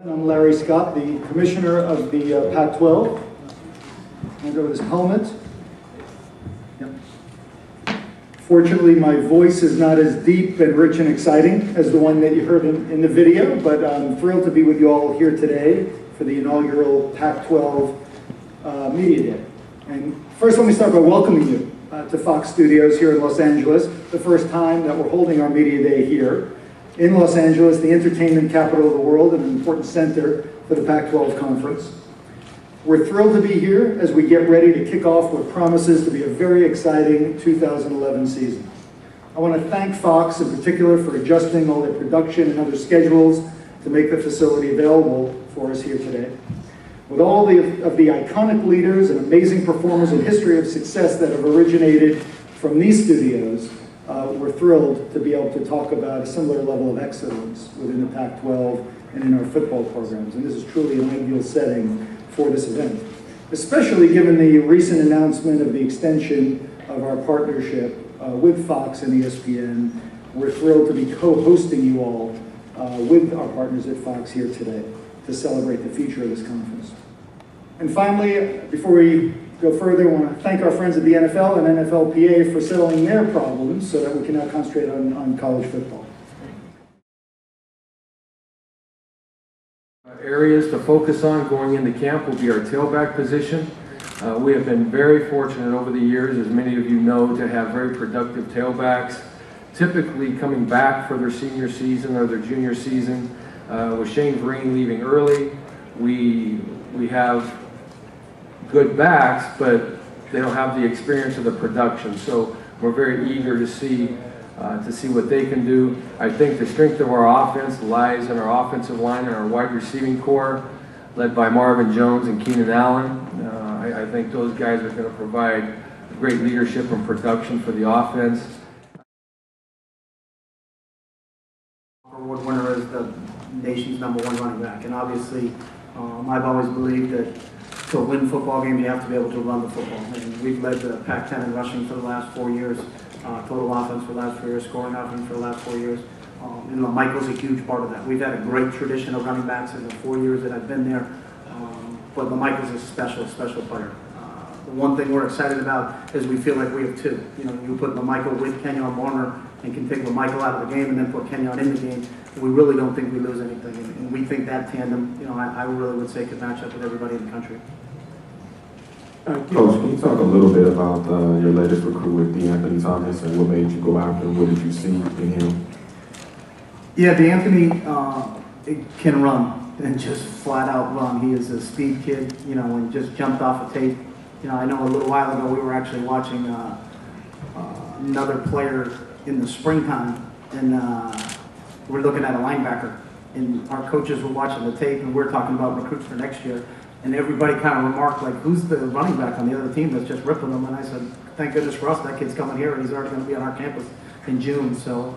I'm Larry Scott, the commissioner of the PAC-12. I'll go with his helmet. Yep. Fortunately, my voice is not as deep and rich and exciting as the one that you heard in the video, but I'm thrilled to be with you all here today for the inaugural PAC-12 Media Day. And first, let me start by welcoming you to Fox Studios here in Los Angeles, the first time that we're holding our Media Day here in Los Angeles, the entertainment capital of the world and an important center for the PAC-12 conference. We're thrilled to be here as we get ready to kick off what promises to be a very exciting 2011 season. I want to thank Fox in particular for adjusting all their production and other schedules to make the facility available for us here today. With all of the iconic leaders and amazing performers and history of success that have originated from these studios, we're thrilled to be able to talk about a similar level of excellence within the Pac-12 and in our football programs. And this is truly an ideal setting for this event, especially given the recent announcement of the extension of our partnership with Fox and ESPN. We're thrilled to be co-hosting you all with our partners at Fox here today to celebrate the future of this conference. And finally, before we go further, I want to thank our friends at the NFL and NFLPA for settling their problems so that we can now concentrate on college football. Areas to focus on going into camp will be our tailback position. We have been very fortunate over the years, as many of you know, to have very productive tailbacks, typically coming back for their senior season or their junior season. With Shane Vereen leaving early, we have good backs, but they don't have the experience of the production. So we're very eager to see what they can do. I think the strength of our offense lies in our offensive line and our wide receiving core, led by Marvin Jones and Keenan Allen. I think those guys are going to provide great leadership and production for the offense. Award winner is the nation's #1 running back, and obviously I've always believed that to win football games you have to be able to run the football, and we've led the Pac-10 in rushing for the last 4 years, total offense for the last 4 years, scoring offense for the last 4 years. And Michael's a huge part of that. We've had a great tradition of running backs in the 4 years that I've been there, but Michael's a special player. The one thing we're excited about is we feel like we have two. You know, you put Michael with Kenyon Warner and can take Michael out of the game and then put Kenyon in the game. We really don't think we lose anything, and we think that tandem, you know, I really would say could match up with everybody in the country. Coach, can you talk a little bit about your latest recruit with DeAnthony Thomas and what made you go after him? What did you see in him? Yeah, DeAnthony can run and just flat out run. He is a speed kid, you know, and just jumped off a tape. You know, I know a little while ago we were actually watching another player in the springtime, and we're looking at a linebacker, and our coaches were watching the tape, and we're talking about recruits for next year, and everybody kind of remarked, like, who's the running back on the other team that's just ripping them? And I said, thank goodness for us, that kid's coming here, and he's already going to be on our campus in June. So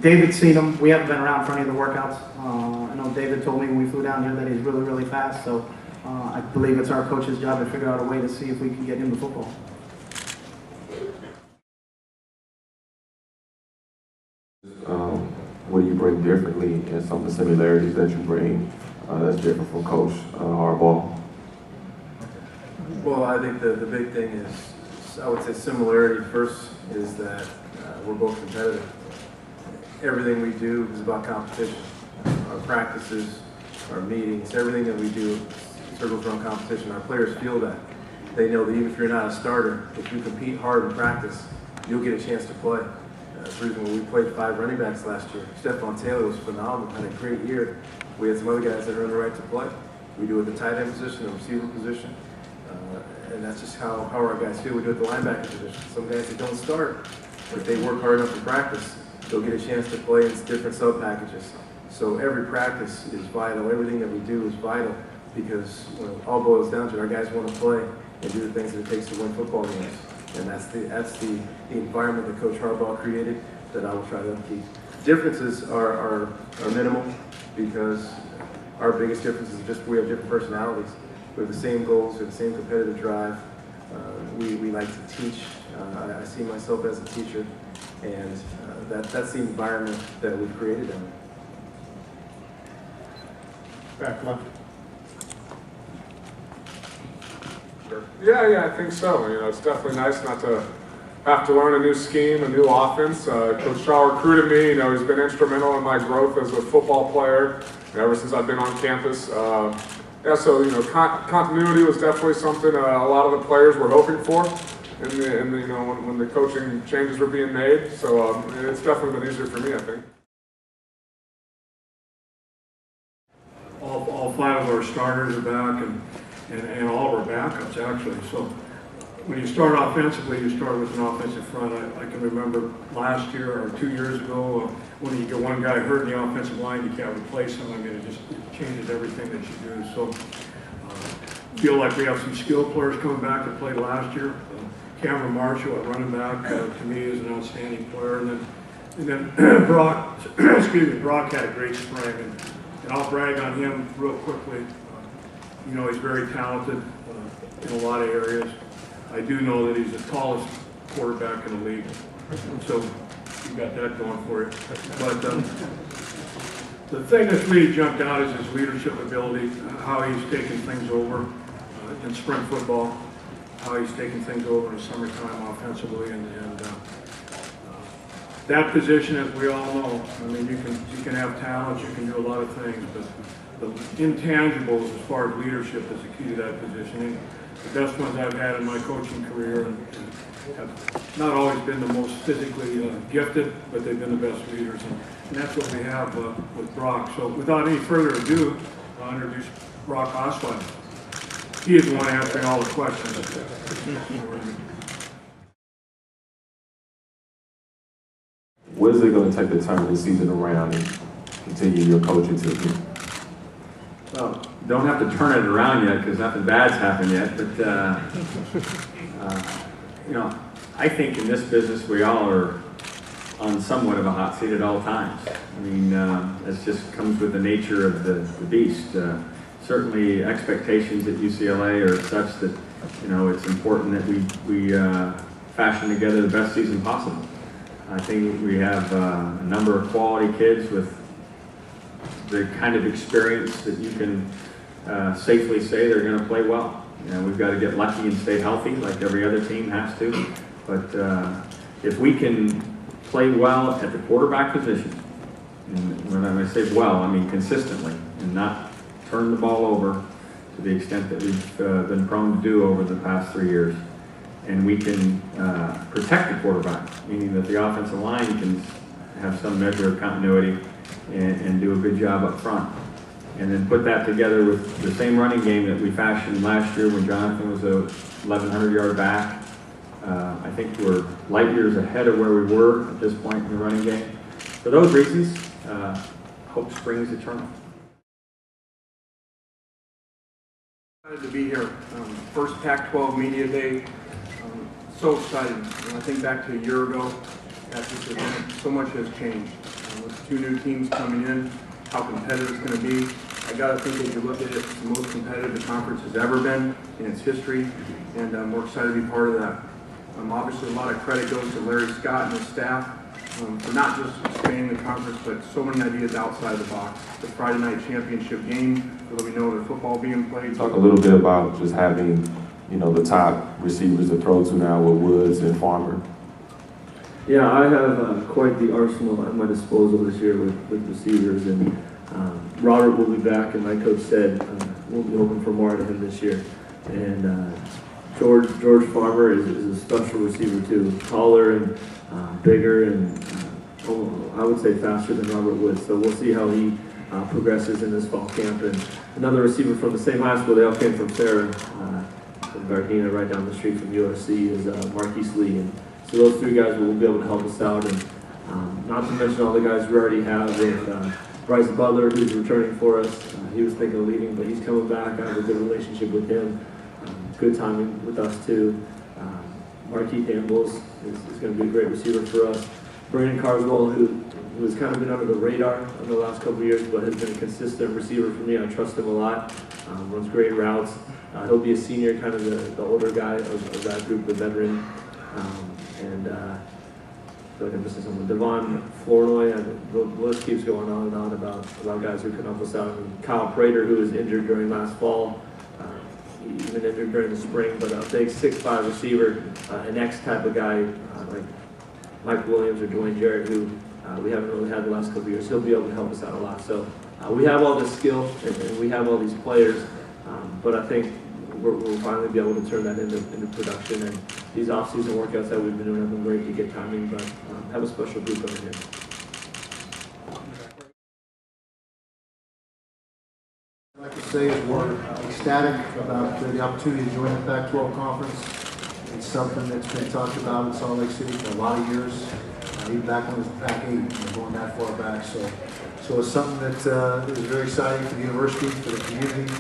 David's seen him. We haven't been around for any of the workouts. I know David told me when we flew down here that he's really fast, so I believe it's our coach's job to figure out a way to see if we can get him to football. What do you bring differently and some of the similarities that you bring that's different from Coach Harbaugh? Well, I think the big thing is, I would say similarity first, is that we're both competitive. Everything we do is about competition. Our practices, our meetings, everything that we do circles around competition. Our players feel that. They know that even if you're not a starter, if you compete hard in practice, you'll get a chance to play. That's the reason when we played 5 running backs last year. Stephon Taylor was phenomenal, had a great year. We had some other guys that earned the right to play. We do it at the tight end position, the receiver position, and that's just how our guys feel. We do it at the linebacker position. Some guys that don't start, if they work hard enough in practice, they'll get a chance to play in different sub-packages. So every practice is vital. Everything that we do is vital, because when it all boils down to it, our guys want to play and do the things that it takes to win football games. And that's the environment that Coach Harbaugh created that I will try to keep. Differences are minimal, because our biggest difference is just we have different personalities. We have the same goals, we have the same competitive drive. We like to teach. I see myself as a teacher, and that's the environment that we've created down there. Back left. Yeah, I think so. You know, it's definitely nice not to have to learn a new scheme, a new offense. Coach Shaw recruited me. You know, he's been instrumental in my growth as a football player ever since I've been on campus. Yeah, so you know, continuity was definitely something a lot of the players were hoping for, and you know, when the coaching changes were being made. So it's definitely been easier for me, I think. All five of our starters are back, and all of our backups actually. So when you start offensively, you start with an offensive front. I can remember last year or 2 years ago when you get one guy hurt in the offensive line, you can't replace him. I mean, it just changes everything that you do. So feel like we have some skilled players coming back that played last year. Cameron Marshall at running back to me is an outstanding player, and then Brock, Brock had a great spring, and I'll brag on him real quickly. You know, he's very talented in a lot of areas. I do know that he's the tallest quarterback in the league, so you got that going for you. But the thing that's really jumped out is his leadership ability, how he's taken things over in spring football, how he's taken things over in the summertime offensively, and that position, as we all know, I mean, you can have talent, you can do a lot of things, but the intangibles as far as leadership is the key to that position. And the best ones I've had in my coaching career and have not always been the most physically gifted, but they've been the best leaders. And that's what we have with Brock. So without any further ado, I'll introduce Brock Osweiler. He is the one answering all the questions. What is it going to take to turn this season around and continue your coaching tenure? Well, don't have to turn it around yet because nothing bad's happened yet. But you know, I think in this business we all are on somewhat of a hot seat at all times. I mean, it just comes with the nature of the beast. Certainly, expectations at UCLA are such that you know it's important that we fashion together the best season possible. I think we have a number of quality kids with the kind of experience that you can safely say they're going to play well. You know, we've got to get lucky and stay healthy like every other team has to. But if we can play well at the quarterback position, and when I say well, I mean consistently, and not turn the ball over to the extent that we've been prone to do over the past 3 years, and we can protect the quarterback, meaning that the offensive line can have some measure of continuity and do a good job up front. And then put that together with the same running game that we fashioned last year when Jonathan was a 1,100-yard back. I think we're light years ahead of where we were at this point in the running game. For those reasons, hope springs eternal. Excited to be here. First Pac-12 Media Day. So excited. When I think back to a year ago at this event, so much has changed. With 2 new teams coming in, how competitive it's going to be. I got to think if you look at it, it's the most competitive the conference has ever been in its history, and we're excited to be part of that. Obviously, a lot of credit goes to Larry Scott and his staff for not just expanding the conference, but so many ideas outside the box. The Friday night championship game, where we know there's football being played. Talk a little bit about just having, you know, the top receivers to throw to now with Woods and Farmer. Yeah, I have quite the arsenal at my disposal this year with receivers, and Robert will be back, and my coach said we'll be hoping for more out of him this year. And George Farmer is a special receiver too, taller and bigger, and I would say faster than Robert Woods. So we'll see how he progresses in this fall camp. And another receiver from the same high school, they all came from Sarah, from Gardena, right down the street from USC, is Marquise Lee. And so those 3 guys will be able to help us out, and not to mention all the guys we already have with Bryce Butler, who's returning for us. He was thinking of leaving, but he's coming back. I have a good relationship with him. Good timing with us too. Marquise Campbell's is going to be a great receiver for us. Brandon Carswell, who has kind of been under the radar in the last couple of years, but has been a consistent receiver for me. I trust him a lot. Runs great routes. He'll be a senior, kind of the older guy of that group, the veteran. feel like I'm missing someone. Devon Flournoy, the list keeps going on and on about guys who can help us out. I mean, Kyle Prater, who was injured during last fall, even injured during the spring, but a big 6'5" receiver, an X type of guy like Mike Williams or Dwayne Jarrett, who we haven't really had the last couple of years. He'll be able to help us out a lot. So we have all this skill and we have all these players, but I think we'll finally be able to turn that into production. And these off-season workouts that we've been doing have been great to get timing, but have a special group over here. I'd like to say is we're ecstatic about the opportunity to join the PAC-12 conference. It's something that's been talked about in Salt Lake City for a lot of years, even back when it was PAC-8, going that far back. So it's something that is very exciting for the university, for the community,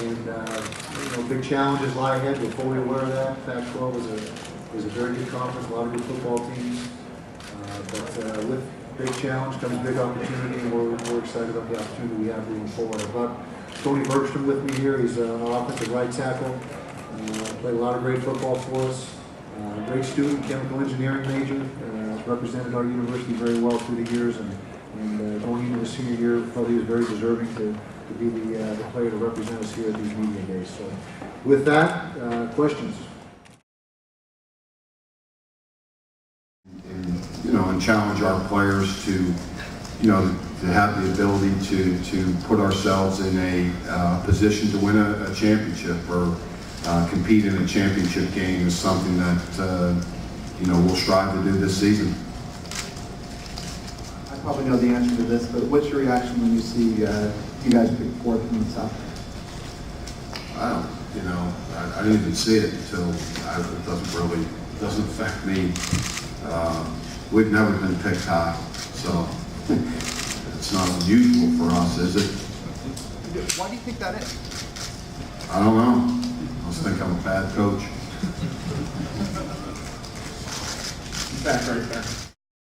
and big challenges lie ahead. We're fully aware of that. PAC-12 is a very good conference, a lot of good football teams, but with big challenge comes big opportunity, and we're excited about the opportunity we have moving forward. I've got Tony Bergstrom with me here. He's an offensive right tackle. Played a lot of great football for us. Great student, chemical engineering major. Represented our university very well through the years, and going into the senior year, felt he was very deserving to be the player to represent us here at these media days. So, with that, questions. And challenge our players to, to have the ability to put ourselves in a position to win a championship or compete in a championship game is something that, we'll strive to do this season. I probably know the answer to this, but what's your reaction when you see you guys pick fourth in the South? I didn't even see it until it doesn't affect me. We've never been picked high, so it's not unusual for us, is it? Why do you think that is? I don't know. I just think I'm a bad coach. Back right there.